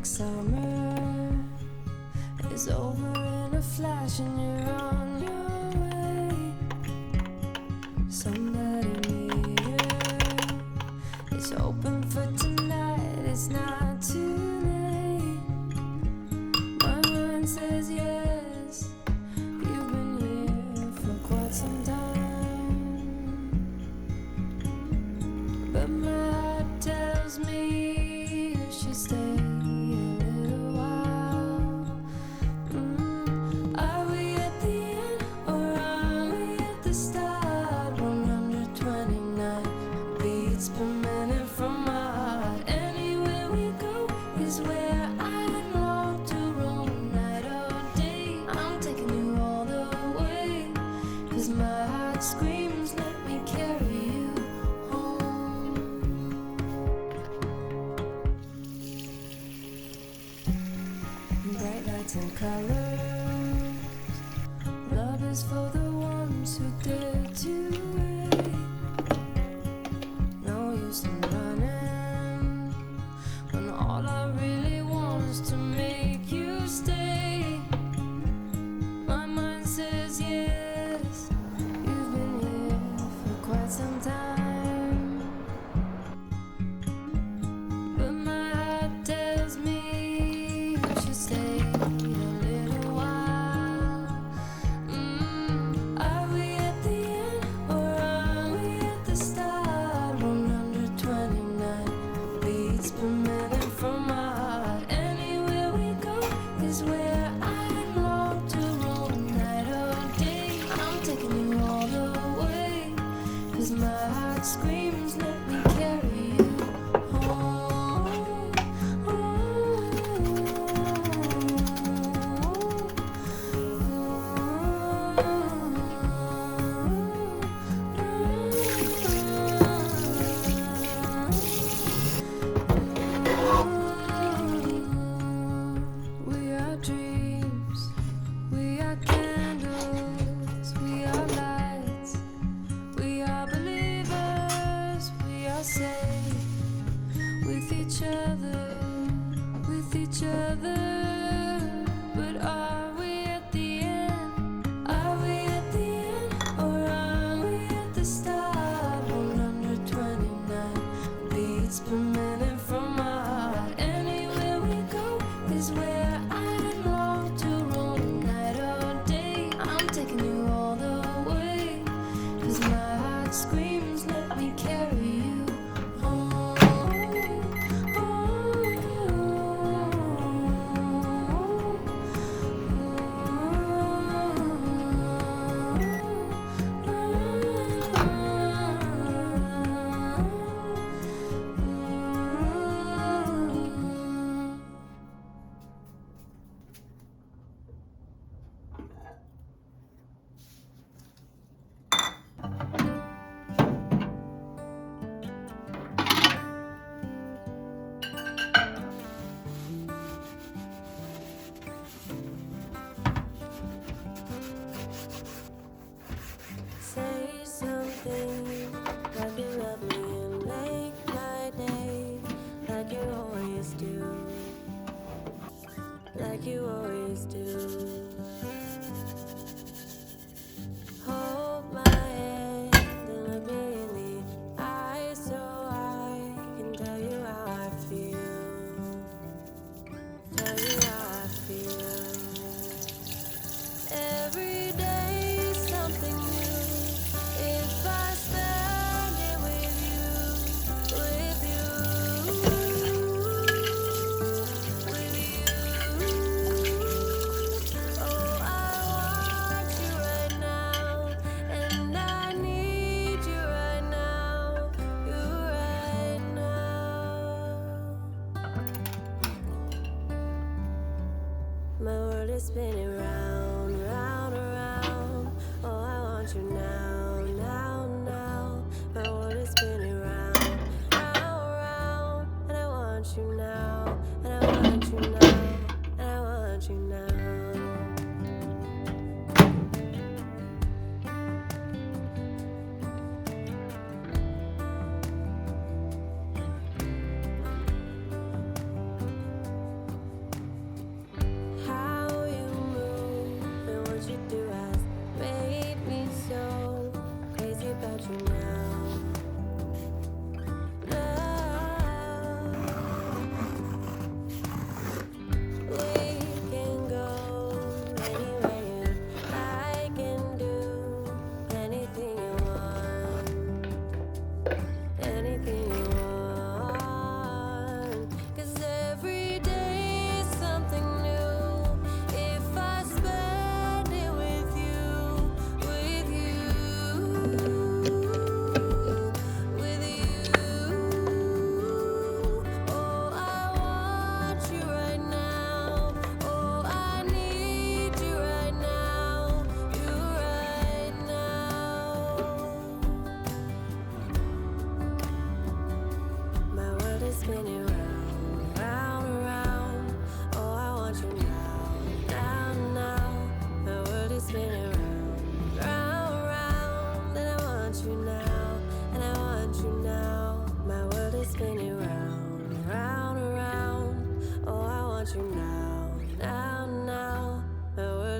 summer is over in a flash and you're on your way. Somebody near is open for tonight. It's not too late. My mind says yes. You've been here for quite some time, but my heart tells me you should stay. My heart screams, let me carry you home. Bright lights and colors, love is for the ones who dare to wait. No use in running when all I really want is to make you stay. My mind says yes, some time, but my heart tells me you should stay a little while.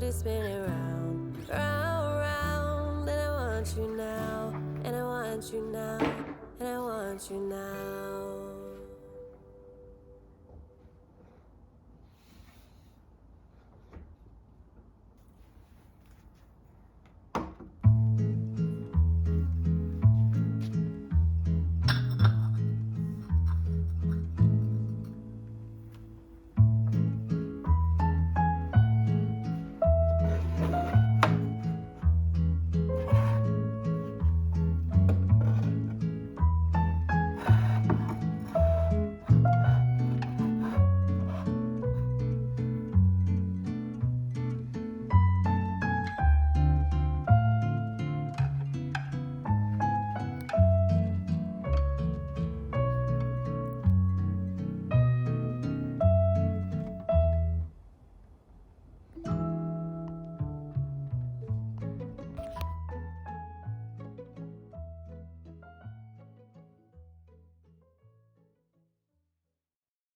just spinning round, round, round. And I want you now, and I want you now, and I want you now.